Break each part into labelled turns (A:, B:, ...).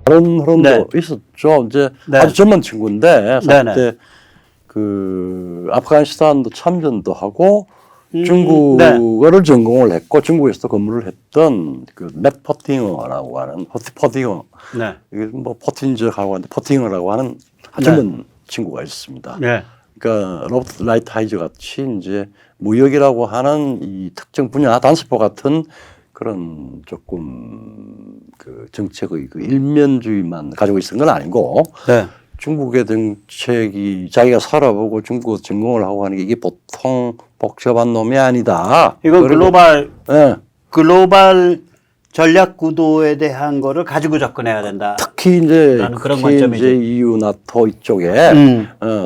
A: 다른 흐름도
B: 네.
A: 있었죠. 이제
B: 네.
A: 아주 젊은 친구인데
B: 네네.
A: 그때 그 아프가니스탄도 참전도 하고
B: 네.
A: 중국어를 전공을 했고 중국에서도 근무를 했던 그 맷 퍼팅어라고 하는 퍼팅어
B: 네.
A: 이게 뭐 퍼팅저라고 하는데 퍼팅어라고 하는 아주 젊은 친구가 있습니다.
B: 네.
A: 그러니까 로버트 라이트하이저 같이 이제 무역이라고 하는 이 특정 분야 단서포 같은 그런 조금 그 정책의 그 일면주의만 가지고 있는 건 아니고
B: 네.
A: 중국의 정책이 자기가 살아보고 중국어 전공을 하고 하는 게 이게 보통 복잡한 놈이 아니다.
B: 이건
A: 그리고, 예,
B: 글로벌 전략 구도에 대한 거를 가지고 접근해야 된다.
A: 특히 이제
B: 그런 관점이죠.
A: EU, 나토 이쪽에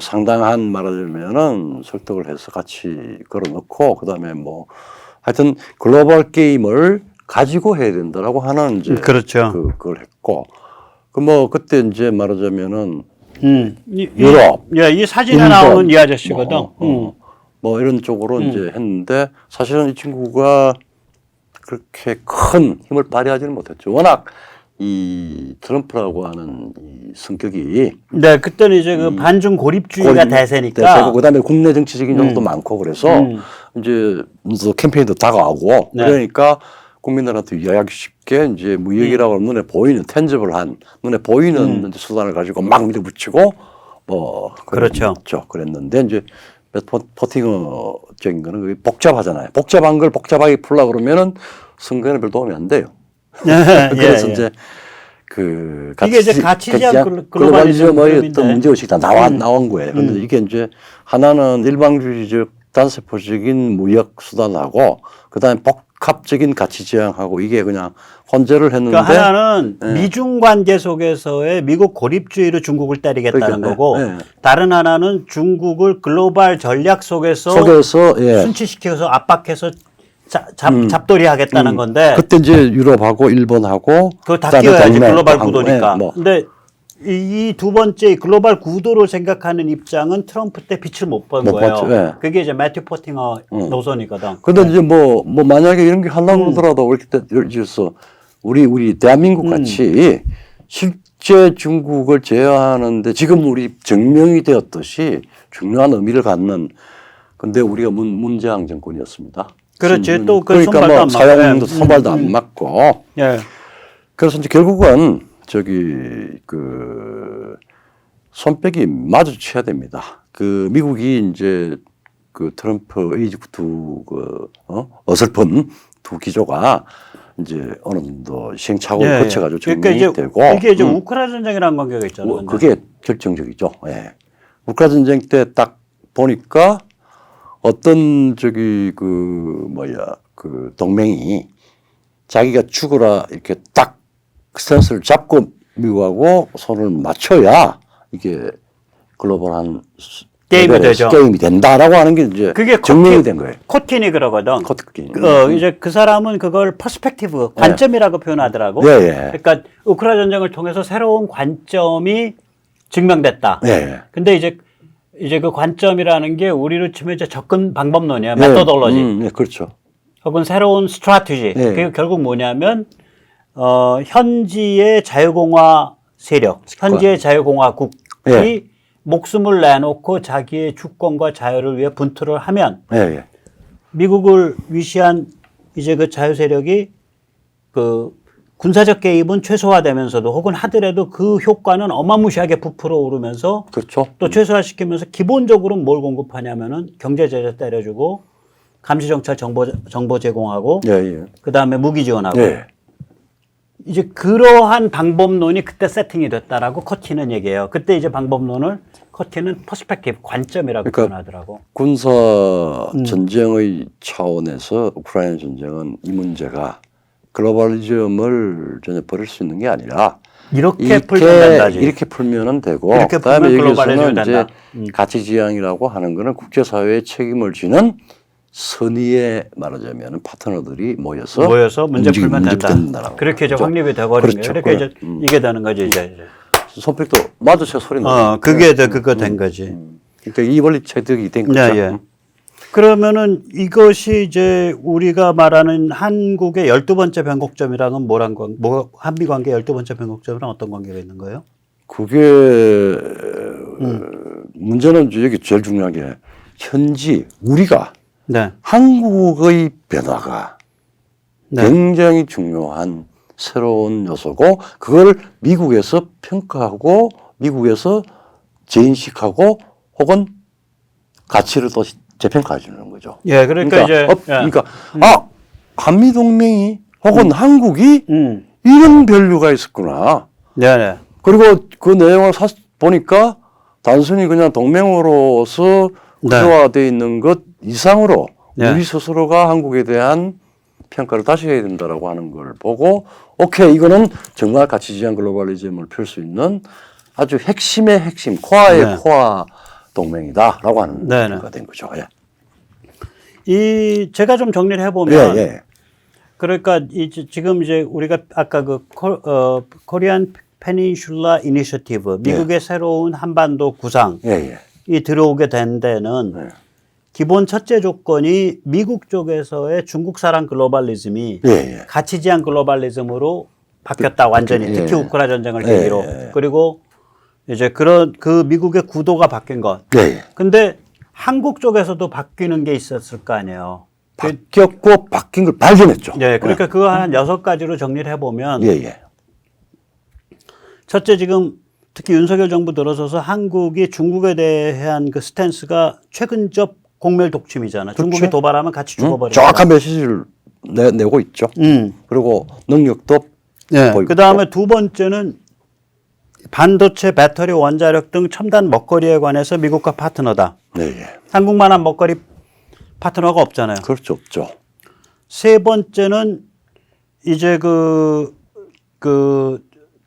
A: 상당한 말하자면은 설득을 해서 같이 걸어놓고 그다음에 뭐 하여튼 글로벌 게임을 가지고 해야 된다라고 하는 이제
B: 그렇죠.
A: 그걸 했고 그 뭐 그때 이제 말하자면은
B: 유럽. 예, 이 사진에
A: 인도,
B: 나오는 이 아저씨거든.
A: 뭐 이런 쪽으로 이제 했는데 사실은 이 친구가 그렇게 큰 힘을 발휘하지는 못했죠. 워낙 이 트럼프라고 하는 이 성격이
B: 네, 그때는 이제 그 반중 고립주의가 대세니까.
A: 대세고 그다음에 국내 정치적인 정도 많고 그래서 이제 캠페인도 다가오고
B: 네.
A: 그러니까 국민들한테 이해하기 쉽게 이제 무역이라고 하면 눈에 보이는 텐저블 한 눈에 보이는 이제 수단을 가지고 막 밀어붙이고 뭐
B: 그렇죠.
A: 그랬는데 이제 퍼팅어적인 거는 그게 복잡하잖아요. 복잡한 걸 복잡하게 풀려고 그러면은 선거에는 별 도움이 안 돼요. 그래서 이제 그
B: 이게 이제 가치지향
A: 글로벌리즘의 어떤 문제의식이 다 나온 거예요. 근데 이게 이제 하나는 일방주의적 단세포적인 무역 수단하고 그다음에 복합적인 가치지향하고 이게 그냥 혼재를 했는데
B: 그러니까 하나는 미중 관계 속에서의 미국 고립주의로 중국을 때리겠다는
A: 그러니까,
B: 거고 다른 하나는 중국을 글로벌 전략 속에서 순치시켜서 압박해서 잡돌이 하겠다는 건데
A: 그때 이제 유럽하고 일본하고
B: 그걸 다 끼워야지 글로벌 구도니까.
A: 뭐.
B: 근데 이 두 번째 글로벌 구도로 생각하는 입장은 트럼프 때 빛을 못 본 거예요.
A: 봤죠. 예.
B: 그게 이제 매튜 포팅어 노선이거든.
A: 근데 이제 뭐 만약에 이런 게 하려고 그러더라도 이렇게 돼서 우리 대한민국 같이 실제 중국을 제어하는데 지금 우리 증명이 되었듯이 중요한 의미를 갖는 근데 우리가 문재앙 정권이었습니다.
B: 그렇지. 또 그
A: 그러니까
B: 손발도
A: 뭐
B: 안
A: 사형도 손발도 안 맞고.
B: 예.
A: 그래서 이제 결국은 그 손뼉이 마주쳐야 됩니다. 그 미국이 이제 그 트럼프 이집트 어설픈 두 기조가 이제 어느 정도 시행착오를 거쳐가지고 증명이 되고
B: 이게 이제 우크라이나 전쟁이라는 관계가 있잖아요.
A: 그게 결정적이죠. 예. 우크라이나 전쟁 때 딱 보니까 어떤 그 동맹이 자기가 죽어라 이렇게 딱 스탠스를 잡고 미국하고 손을 맞춰야 이게 글로벌한
B: 게임이 되죠.
A: 게임이 된다라고 하는 게 이제
B: 그게
A: 증명이 된 거예요.
B: 코틴이 그러거든.
A: 코틴.
B: 이제 그 사람은 그걸 퍼스펙티브, 관점이라고 표현하더라고. 그러니까 우크라이나 전쟁을 통해서 새로운 관점이 증명됐다. 근데 이제 그 관점이라는 게 우리로 치면 이제 접근 방법론이야. 메소돌로지.
A: 그렇죠.
B: 혹은 새로운 스트래티지. 그게 결국 뭐냐면 현지의 자유공화 세력, 현지의 자유공화국이 목숨을 내놓고 자기의 주권과 자유를 위해 분투를 하면 미국을 위시한 이제 그 자유 세력이 그 군사적 개입은 최소화되면서도 혹은 하더라도 그 효과는 어마무시하게 부풀어 오르면서
A: 그렇죠.
B: 또 최소화시키면서 기본적으로 뭘 공급하냐면은 경제 제재 때려주고 감시 정찰 정보 제공하고 그다음에 무기 지원하고 이제 그러한 방법론이 그때 세팅이 됐다라고 커티는 얘기해요. 그때 이제 방법론을 커티는 퍼스펙티브 관점이라고 표현하더라고.
A: 군사 전쟁의 차원에서 우크라이나 전쟁은 이 문제가 글로벌리즘을 전혀 버릴 수 있는 게 아니라
B: 이렇게 풀면 된다지.
A: 이렇게 풀면은 되고
B: 이렇게
A: 그다음에
B: 풀면
A: 여기서는 이제
B: 된다.
A: 가치지향이라고 하는 거는 국제사회의 책임을 지는 선의의 말하자면 파트너들이 모여서
B: 문제 풀면 된다. 그렇게 이제 확립이 되거든요. 그렇게 이제 이게 되는 거지 이제.
A: 손뼉도 맞으셔 소리 나.
B: 그게 그거 된 거지.
A: 그러니까 이 원리 체득이 된 거죠.
B: 그러면은 이것이 이제 우리가 말하는 한국의 12번째 변곡점이랑은 한미 관계 12번째 변곡점이랑 어떤 관계가 있는 거예요?
A: 그게 문제는 여기 제일 중요한 게 현지 우리가
B: 네.
A: 한국의 변화가
B: 네.
A: 굉장히 중요한 새로운 요소고 그걸 미국에서 평가하고 미국에서 재인식하고 혹은 가치를 또 재평가해 주는 거죠.
B: 예, 그러니까 이제
A: 그러니까 한미 동맹이 혹은 한국이
B: 음.
A: 이런 밸류가 있었구나.
B: 네, 네.
A: 그리고 그 내용을 보니까 단순히 그냥 동맹으로서 구조화되어 있는 것 이상으로
B: 네.
A: 우리 스스로가 한국에 대한 평가를 다시 해야 된다라고 하는 걸 보고 오케이 이거는 정말 가치지향 글로벌리즘을 펼 수 있는 아주 핵심의 핵심 코어의
B: 네.
A: 코어 동맹이다라고 하는
B: 네,
A: 거가 된 거죠. 예.
B: 제가 좀 정리를 해보면
A: 예.
B: 그러니까 지금 이제 우리가 아까 코리안 페닌슐라 이니셔티브 미국의 새로운 한반도 구상이 들어오게 된 데는 기본 첫째 조건이 미국 쪽에서의 중국 사랑 글로벌리즘이 가치지향 글로벌리즘으로 바뀌었다 완전히 특히 우크라 전쟁을 계기로 그리고 이제 그 미국의 구도가 바뀐 것. 근데 한국 쪽에서도 바뀌는 게 있었을 거 아니에요.
A: 바뀌었고 바뀐 걸 발견했죠.
B: 네, 그러니까 그거 한 6가지로 정리를 해보면 첫째 지금 특히 윤석열 정부 들어서서 한국이 중국에 대한 그 스탠스가 최근접 공멸 독침이잖아. 그렇죠? 중국이 도발하면 같이 죽어버리고.
A: 정확한 메시지를 내고 있죠. 그리고 능력도 보이고.
B: 그다음에 두 번째는 반도체, 배터리, 원자력 등 첨단 먹거리에 관해서 미국과 파트너다. 한국만한 먹거리 파트너가 없잖아요.
A: 그렇죠, 없죠.
B: 세 번째는 이제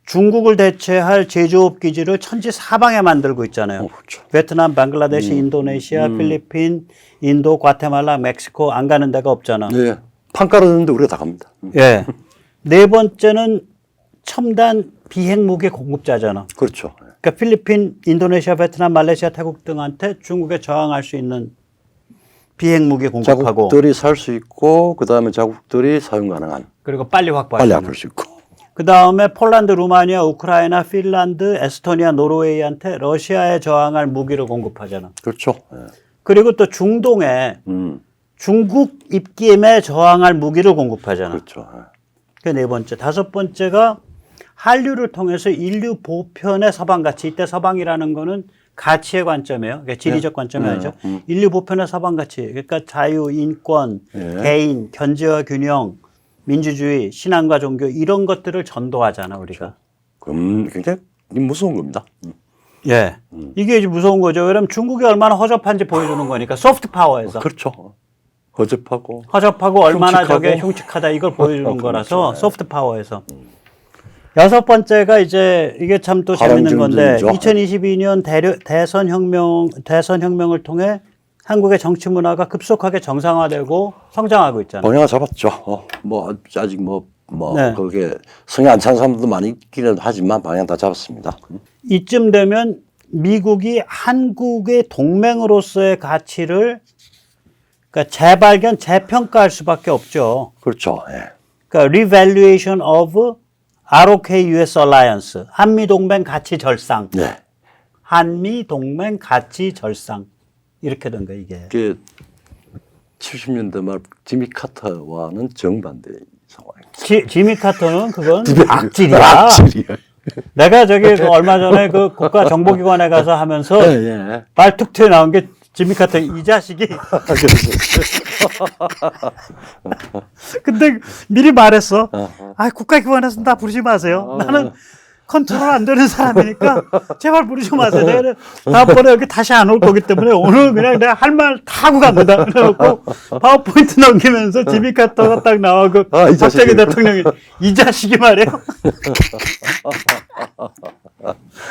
B: 중국을 대체할 제조업 기지를 천지 사방에 만들고 있잖아요.
A: 그렇죠.
B: 베트남, 방글라데시, 인도네시아, 필리핀, 인도, 과테말라, 멕시코 안 가는 데가 없잖아.
A: 네. 판 깔았는데 우리가 다 갑니다.
B: 예. 네 번째는 첨단 비핵 무기 공급자잖아.
A: 그렇죠.
B: 그러니까 필리핀, 인도네시아, 베트남, 말레이시아, 태국 등한테 중국에 저항할 수 있는 비핵 무기 공급하고
A: 자국들이 살 수 있고 그다음에 자국들이 사용 가능한
B: 그리고 빨리 확보할
A: 수 있고
B: 그다음에 폴란드, 루마니아, 우크라이나, 핀란드, 에스토니아, 노르웨이한테 러시아에 저항할 무기를 공급하잖아.
A: 그렇죠.
B: 그리고 또 중동에 중국 입김에 저항할 무기를 공급하잖아.
A: 그렇죠.
B: 그 네 번째. 다섯 번째가 한류를 통해서 인류 보편의 서방 가치. 이때 서방이라는 거는 가치의 관점이에요. 그러니까 지리적 관점이 아니죠. 인류 보편의 서방 가치. 그러니까 자유, 인권, 개인, 견제와 균형, 민주주의, 신앙과 종교 이런 것들을 전도하잖아 우리가.
A: 그럼 굉장히 무서운 겁니다.
B: 예, 이게 이제 무서운 거죠. 왜냐하면 중국이 얼마나 허접한지 보여주는 거니까 소프트 파워에서.
A: 그렇죠. 허접하고
B: 얼마나 저게 흉측하다 이걸 보여주는 거라서
A: 그렇죠.
B: 소프트 파워에서. 여섯 번째가 이제 이게 참 또 재밌는 건데 2022년 대선 혁명을 통해 한국의 정치 문화가 급속하게 정상화되고 성장하고 있잖아요.
A: 방향을 잡았죠. 뭐 아직 그게 성에 안 찬 사람들도 많이 있기는 하지만 방향 다 잡았습니다.
B: 이쯤 되면 미국이 한국의 동맹으로서의 가치를 그러니까 재발견, 재평가할 수밖에 없죠.
A: 그렇죠.
B: 그러니까 revaluation of ROK-US Alliance, 한미 동맹 가치 절상. 한미 동맹 가치 절상. 이렇게 된 거예요, 이게.
A: 70년대 말 지미 카터와는 정반대 상황이에요.
B: 지미 카터는 그건 악질이야. 내가 얼마 전에 그 국가정보기관에 가서 하면서 말 툭 튀어나온 게 지미 카터 이 자식이. 근데 미리 말했어. 국가기관에서 나 부르지 마세요. 나는 컨트롤 안 되는 사람이니까 제발 부르지 마세요. 내가 다음번에 여기 다시 안 올 거기 때문에 오늘 그냥 내가 할 말 다 하고 갑니다. 그래놓고 파워포인트 넘기면서 지미 카터가 딱 나오고 박정희 대통령이 이 자식이 말이야.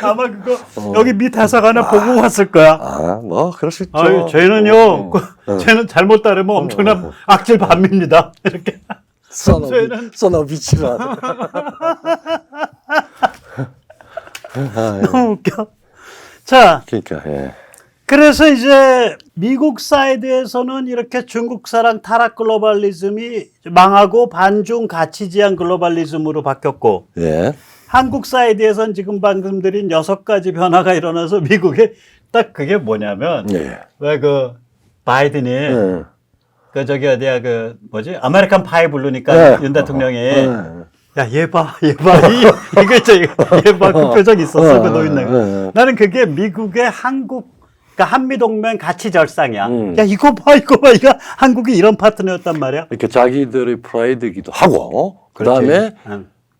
B: 아마 그거 여기 미 대사관에 보고 왔을 거야.
A: 뭐 그럴 수 있죠.
B: 쟤는요, 쟤는 잘못 따르면 엄청난 악질 반미입니다. 이렇게.
A: 써너 비치라.
B: 너무 웃겨. 자,
A: 그러니까
B: 그래서 이제 미국 사이드에서는 이렇게 중국 사랑 타락 글로벌리즘이 망하고 반중 가치 지향 글로벌리즘으로 바뀌었고
A: 예.
B: 한국 사이드에선 지금 방금 드린 6가지 변화가 일어나서 미국에 딱 그게 뭐냐면
A: 예.
B: 왜 그 바이든이
A: 예.
B: 그 저기 어디야 그 뭐지 아메리칸 파이 부르니까
A: 네.
B: 윤 대통령이
A: 네.
B: 야 얘 봐 얘봐 그 표정 있었어 그 노인네. 나는 그게 미국의 그러니까 한미 동맹 가치 절상이야. 야 이거 봐 이거 한국이 이런 파트너였단 말이야.
A: 이렇게 자기들의 프라이드기도 하고 그다음에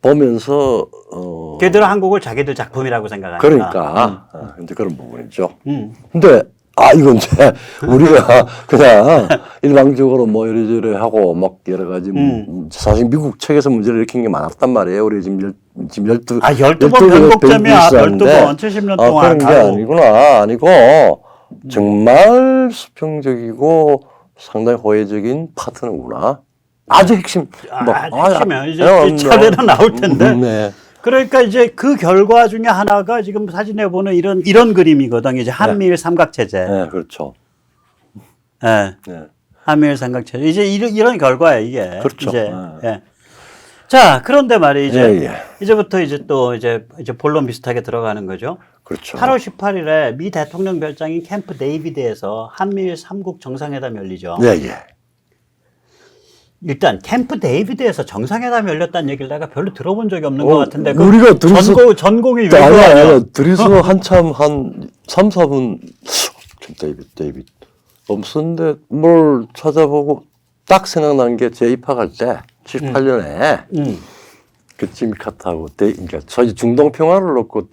A: 보면서
B: 걔들은 한국을 자기들 작품이라고 생각하니까.
A: 그러니까 이제 그런 부분이죠. 근데 이건 이제 우리가 그냥 일방적으로 뭐 이래저래 하고 막 여러 가지 사실 미국 측에서 문제를 일으킨 게 많았단 말이에요. 우리 지금
B: 12번 변곡점이야. 12번 70년 동안.
A: 그런 게 아니고 정말 수평적이고 상당히 호혜적인 파트너구나. 아주 핵심.
B: 핵심이야. 이제 차례로 나올 텐데.
A: 네.
B: 그러니까 이제 그 결과 중에 하나가 지금 사진에 보는 이런 그림이거든. 이제 한미일 삼각체제.
A: 네, 그렇죠.
B: 네.
A: 네.
B: 한미일 삼각체제. 이제 이런 결과예요, 이게.
A: 그렇죠.
B: 이제. 예. 자, 그런데 말이죠. 이제부터 이제 본론 비슷하게 들어가는 거죠.
A: 그렇죠.
B: 8월 18일에 미 대통령 별장인 캠프 데이비드에서 한미일 3국 정상회담이 열리죠.
A: 네, 예.
B: 일단 캠프 데이비드에서 정상회담이 열렸다는 얘기를 내가 별로 들어본 적이 없는 것 같은데
A: 우리가 둘이서
B: 전공이 왜 그러냐?
A: 둘이서 한참 한 3, 4분 데이비드 없었는데 뭘 찾아보고 딱 생각난 게 제 입학할 때 78년에 그 지미 카터하고 그러니까 저희 중동 평화를 놓고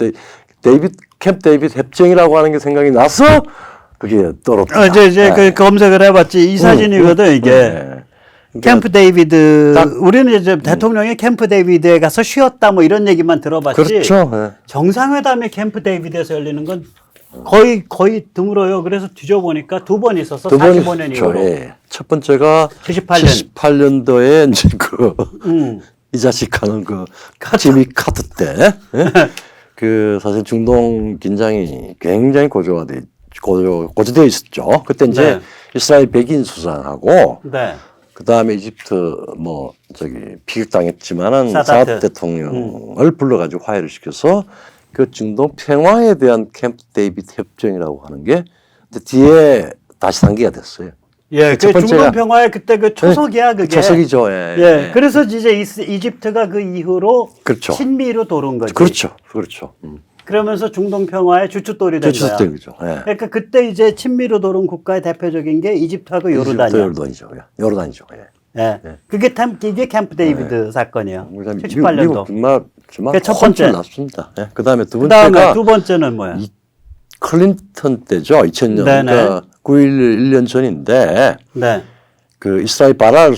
A: 캠프 데이비드 협정이라고 하는 게 생각이 나서 그게 떨어졌다.
B: 이제 그 검색을 해봤지 이 사진이거든 이게. 캠프 데이비드 우리는 이제 대통령이 캠프 데이비드에 가서 쉬었다 뭐 이런 얘기만 들어봤지.
A: 그렇죠. 네.
B: 정상회담이 캠프 데이비드에서 열리는 건 거의 드물어요. 그래서 뒤져보니까 2번 있어서 45년 이후로.
A: 예. 첫 번째가
B: 78년.
A: 78년도에 이제 이 자식 하는 지미 카터 때 그 사실 중동 긴장이 굉장히 고조되어 있었죠. 그때 이제 이스라엘 백인 수상하고 그 다음에 이집트 피격당했지만은 사드 대통령을 불러가지고 화해를 시켜서 그 중동 평화에 대한 캠프 데이비드 협정이라고 하는 게 뒤에 다시 상기가 됐어요.
B: 예, 그 중동 평화의 그때 그 초석이야 그게.
A: 초석이죠.
B: 예. 그래서 이제 이집트가 그 이후로
A: 그렇죠.
B: 친미로 도는 거지.
A: 그렇죠.
B: 그러면서 중동 평화의 주춧돌이 된 거야.
A: 주춧돌이죠. 예.
B: 그러니까 그때 이제 친미로 도는 국가의 대표적인 게 이집트하고 요르단이야.
A: 요르단이죠.
B: 예. 이게 캠프 데이비드 사건이에요. 78년도.
A: 정말
B: 첫 번째
A: 났습니다. 예. 그다음에
B: 그다음에 두 번째는 뭐야?
A: 클린턴 때죠. 2000년. 그러니까 9.11 1년 전인데. 그 이스라엘 바락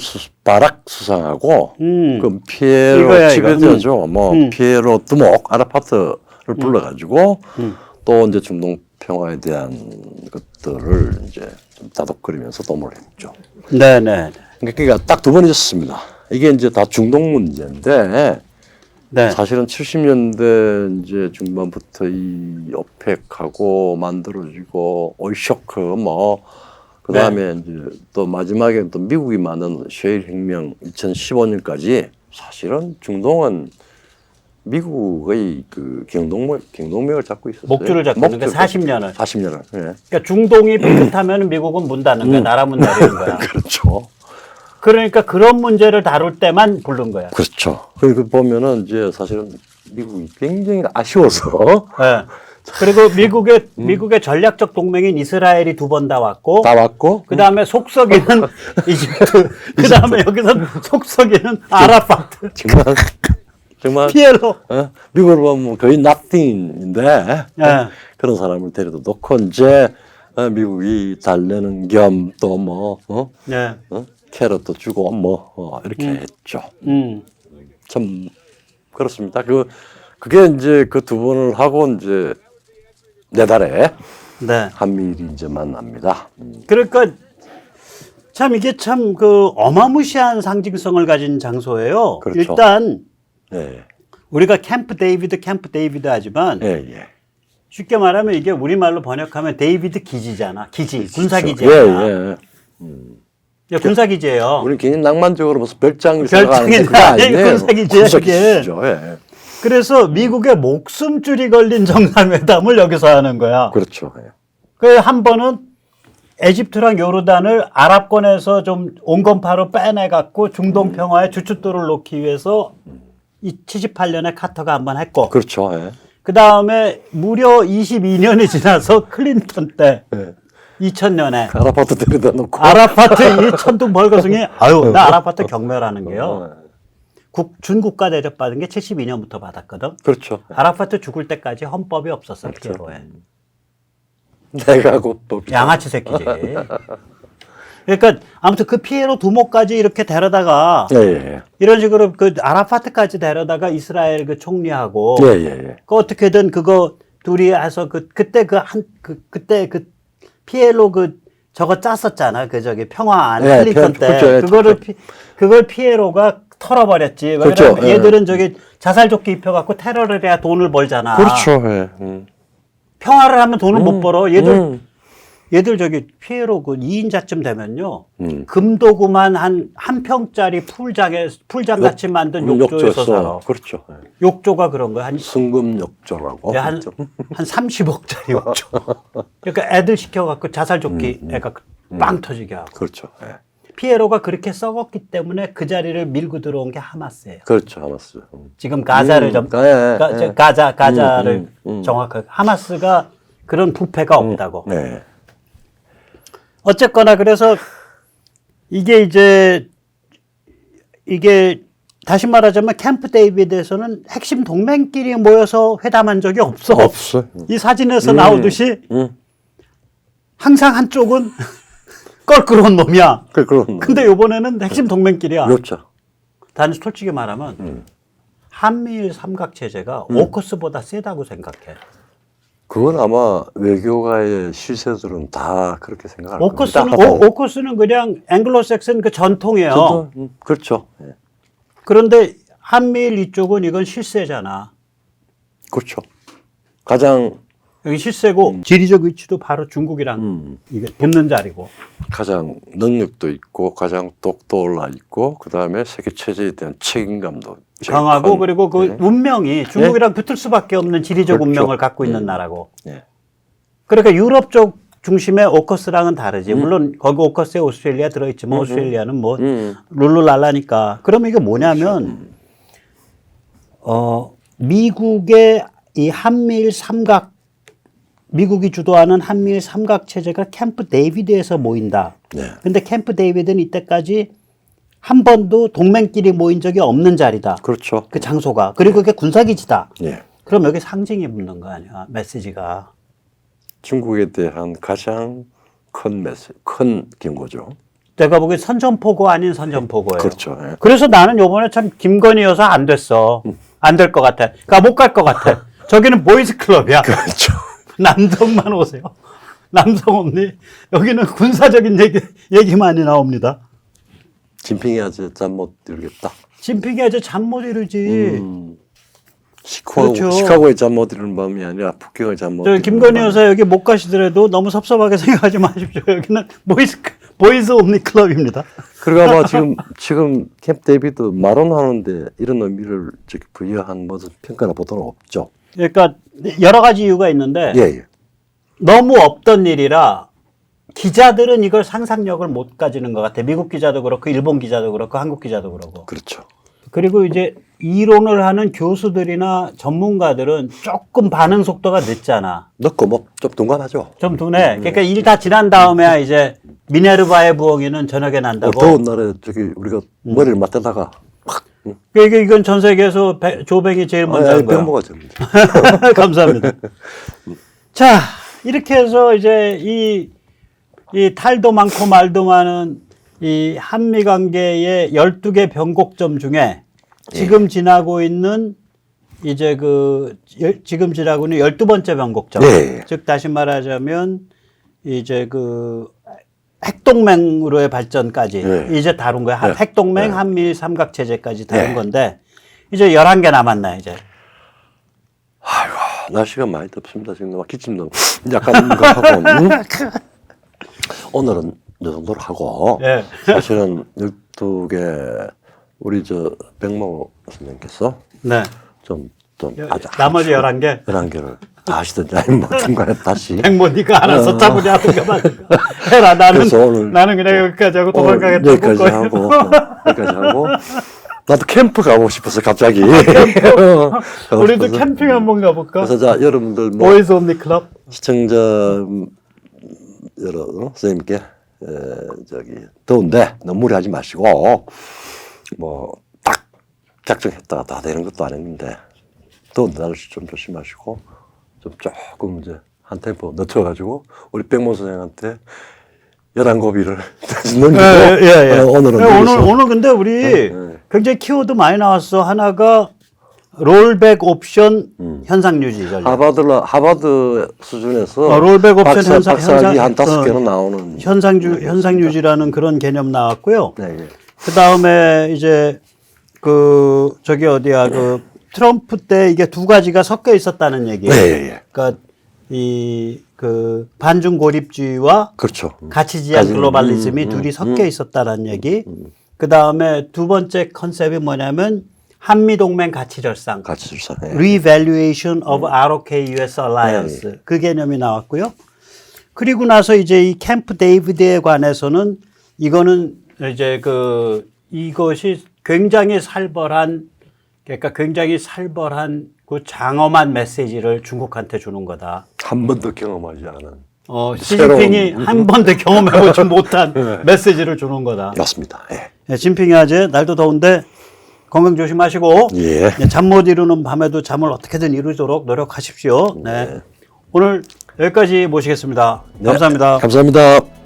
A: 수상하고 그 피에로 지배자죠. 피에로 드목 아라파트를 불러가지고 또 이제 중동 평화에 대한 것들을 이제 좀 다독거리면서 도모를 했죠. 그러니까 딱 2번 있었습니다. 이게 이제 다 중동 문제인데 사실은 70년대 이제 중반부터 이 오펙하고 만들어지고 오이쇼크 그다음에 이제 또 마지막에 또 미국이 만든 셰일 혁명 2015년까지 사실은 중동은 미국의 그 경동맥을 잡고 있었어요.
B: 목줄을 잡고 있는데 40년을.
A: 40년을. 예.
B: 그러니까 중동이 삐끗하면 미국은 문 닫는 거야. 나라 문 내리는 거야.
A: 그렇죠.
B: 그러니까 그런 문제를 다룰 때만 부른 거야.
A: 그렇죠. 그리고 보면은 이제 사실은 미국이 굉장히 아쉬워서.
B: 네. 그리고 미국의 전략적 동맹인 이스라엘이 2번 다 왔고. 그 다음에 속썩이는 이집트. 그 다음에 여기서 속썩이는 아라파트.
A: 정말
B: 피엘로.
A: 미국으로 보면 거의 nothing인데 그런 사람을 데려다 놓고 이제 미국이 달래는 겸 또 캐럿도 주고 이렇게 했죠. 참 그렇습니다. 그게 이제 그 2번을 하고 이제 4달에 한미일이 이제 만납니다.
B: 그러니까 참 이게 참 그 어마무시한 상징성을 가진 장소예요. 일단 우리가 캠프 데이비드 하지만 쉽게 말하면 이게 우리말로 번역하면 데이비드 기지잖아. 기지, 군사기지.
A: 예, 예.
B: 예, 군사기지예요.
A: 우리 괜히 낭만적으로 무슨 별장을
B: 별장이
A: 생각하는데 그게 아니네요.
B: 군사기지예요,
A: 군사기지죠. 예.
B: 그래서 미국의 목숨줄이 걸린 정상회담을 여기서 하는 거야.
A: 그렇죠. 예.
B: 그 한 번은 에집트랑 요르단을 아랍권에서 좀 온건파로 빼내갖고 중동 평화에 주춧돌을 놓기 위해서 이 78년에 카터가 한 번 했고.
A: 그렇죠. 예.
B: 그 다음에 무려 22년이 지나서 클린턴 때
A: 예.
B: 2000년에
A: 아라파트 데려다 놓고
B: 아라파트 이 천둥 벌거숭이 아유 나 아라파트 경멸하는 게요. 준국가 대접 받은 게 72년부터 받았거든.
A: 그렇죠.
B: 아라파트 죽을 때까지 헌법이 없었어. 피에로에.
A: 내가 곧 또
B: 양아치 새끼지. 그러니까 아무튼 그 피에로 두목까지 이렇게 데려다가
A: 예.
B: 이런 식으로 그 아라파트까지 데려다가 이스라엘 그 총리하고
A: 예.
B: 그 어떻게든 그거 둘이 해서 그때 피에로 저거 짰었잖아. 그 저기 평화안
A: 예,
B: 클린턴 때
A: 그렇죠.
B: 그걸 피에로가 털어버렸지.
A: 그렇죠.
B: 왜냐면 얘들은 저기 자살조끼 입혀갖고 테러를 해야 돈을 벌잖아.
A: 그렇죠. 예.
B: 평화를 하면 돈을 못 벌어. 얘들 저기 피에로 그 2인자쯤 되면요. 금도구만 한 평짜리 풀장 같이 만든 욕조에서 살아.
A: 그렇죠. 예.
B: 욕조가 그런 거야.
A: 승금 욕조라고.
B: 한 30억짜리 욕조. 그러니까 애들 시켜갖고 자살조끼 애가 빵 터지게 하고.
A: 그렇죠. 예.
B: 피에로가 그렇게 썩었기 때문에 그 자리를 밀고 들어온 게 하마스예요.
A: 그렇죠. 하마스.
B: 지금 가자를 가자를 정확하게 하마스가 그런 부패가 없다고.
A: 네.
B: 어쨌거나 그래서 이게 다시 말하자면 캠프 데이비드에서는 핵심 동맹끼리 모여서 회담한 적이 없어. 이 사진에서 나오듯이 항상 한쪽은 껄끄러운 놈이야. 근데 이번에는 핵심 동맹끼리야.
A: 그렇죠.
B: 단 솔직히 말하면 한미일 삼각체제가 오커스보다 세다고 생각해.
A: 그건 아마 외교가의 실세들은 다 그렇게 생각할 겁니다.
B: 오커스는 그냥 앵글로색슨 그 전통이에요.
A: 그렇죠. 예.
B: 그런데 한미일 이쪽은 이건 실세잖아.
A: 그렇죠. 가장
B: 여기 실세고 지리적 위치도 바로 중국이랑 이게 붙는 자리고.
A: 가장 능력도 있고 가장 똑도 올라 있고 그 다음에 세계 체제에 대한 책임감도
B: 강하고 그리고 그 운명이 중국이랑 붙을 수밖에 없는 지리적 운명을 갖고 있는 나라고. 그러니까 유럽 쪽 중심의 오커스랑은 다르지. 물론 거기 오커스에 오스트레일리아 들어있지만 오스트레일리아는 뭐 룰루랄라니까. 그러면 이게 뭐냐면 미국의 이 한미일 삼각 미국이 주도하는 한미일 삼각 체제가 캠프 데이비드에서 모인다. 근데 캠프 데이비드는 이때까지 한 번도 동맹끼리 모인 적이 없는 자리다.
A: 그렇죠.
B: 그 장소가. 그리고 그게 군사기지다.
A: 예.
B: 그럼 여기 상징이 붙는 거 아니야? 메시지가.
A: 중국에 대한 가장 큰 경고죠.
B: 내가 보기엔 선전포고 아닌 선전포고예요.
A: 그렇죠. 예.
B: 그래서 나는 요번에 참 김건희여서 안 됐어. 안 될 것 같아. 그러니까 못 갈 것 같아. 저기는 보이스 클럽이야.
A: 그렇죠.
B: 남성만 오세요. 남성 없니? 여기는 군사적인 얘기 많이 나옵니다.
A: 진핑이 아주 잠 못 이루겠다.
B: 진핑이 아주 잠 못 이루지. 그렇죠.
A: 시카고에 잠 못 이루는 밤이 아니라 북경을 잠 못 이루는
B: 김건희 여사 여기 못 가시더라도 너무 섭섭하게 생각하지 마십시오. 여기는 보이스 옴니 클럽입니다.
A: 그러니까 아마 지금 캠프 데이비드 마론하는데 이런 의미를 부여한 무슨 평가나 보도는 없죠.
B: 그러니까 여러 가지 이유가 있는데
A: 예.
B: 너무 없던 일이라 기자들은 이걸 상상력을 못 가지는 것 같아. 미국 기자도 그렇고 일본 기자도 그렇고 한국 기자도 그렇고.
A: 그렇죠.
B: 그리고 이제 이론을 하는 교수들이나 전문가들은 조금 반응 속도가 늦잖아.
A: 늦고 뭐 좀 둔감하죠.
B: 좀 두네. 그러니까 일 다 지난 다음에야 이제 미네르바의 부엉이는 저녁에 난다고.
A: 더운 날에 우리가 머리를 맞대다가
B: 그러니까 이건 전 세계에서 조뱅이 제일 먼저 한 거야.
A: 병모가 됩니다.
B: 감사합니다. 자, 이렇게 해서 이제 이 탈도 많고 말도 많은 이 한미 관계의 12개 변곡점 중에 지금 지나고 있는 이제 지금 지나고 있는 12번째 변곡점. 즉 다시 말하자면 이제 핵동맹으로의 발전까지 이제 다룬 거야. 핵동맹, 한미일 삼각체제까지 다룬 건데 이제 11개 남았나 이제.
A: 아이고. 날씨가 많이 덥습니다. 지금 막 기침도 약간 이거 하고 오늘은 이 정도로 하고
B: 예.
A: 사실은 12개 우리 저 백모 선생님께서
B: 네.
A: 좀 아주
B: 나머지 11개
A: 11개를 다 하시든지 아니면 뭐 중간에 다시
B: 백모 네가 알아서 차분히 하든가 말든가 해라.
A: 그래서 오늘
B: 나는 그냥 여기까지 하고 도망가겠다고.
A: 여기까지 하고 여기까지 하고 나도 캠프 가고 싶어서 갑자기 가고
B: 우리도
A: 싶어서.
B: 캠핑 한번 가볼까?
A: 그래서 자 여러분들 뭐
B: 보이즈 온리 클럽.
A: 시청자 선생님께 저기 더운데 너무 무리하지 마시고 뭐 딱 작정했다가 다 되는 것도 아닌데 더운 날씨 좀 조심하시고 좀 조금 이제 한 템포 늦춰가지고 우리 백모 선생한테 11고비를 다시 넘기고
B: 오늘 근데 우리 굉장히 키워드 많이 나왔어. 하나가 롤백 옵션 현상 유지 전략.
A: 하버드 수준에서
B: 롤백 옵션
A: 박사학위 한 5개는 나오는
B: 현상 유지라는 그런 개념 나왔고요.
A: 네, 네.
B: 그 다음에 이제 저기 어디야 트럼프 때 이게 두 가지가 섞여 있었다는 얘기예요.
A: 네.
B: 그러니까 반중 고립주의와
A: 그렇죠.
B: 가치지향 글로벌리즘이 둘이 섞여 있었다는 얘기. 그 다음에 두 번째 컨셉이 뭐냐면 한미동맹 가치절상.
A: 네.
B: Revaluation of ROK-US Alliance.
A: 네.
B: 그 개념이 나왔고요. 그리고 나서 이제 이 캠프 데이비드에 관해서는 이거는 이제 이것이 굉장히 살벌한 그 장엄한 메시지를 중국한테 주는 거다.
A: 한 번도 경험하지 않은.
B: 시진핑이 한 번도 경험해보지 못한 메시지를 주는 거다.
A: 맞습니다. 예.
B: 진핑이 아재 날도 더운데 건강 조심하시고
A: 예.
B: 잠 못 이루는 밤에도 잠을 어떻게든 이루도록 노력하십시오. 네. 오늘 여기까지 모시겠습니다.
A: 네.
B: 감사합니다.
A: 감사합니다.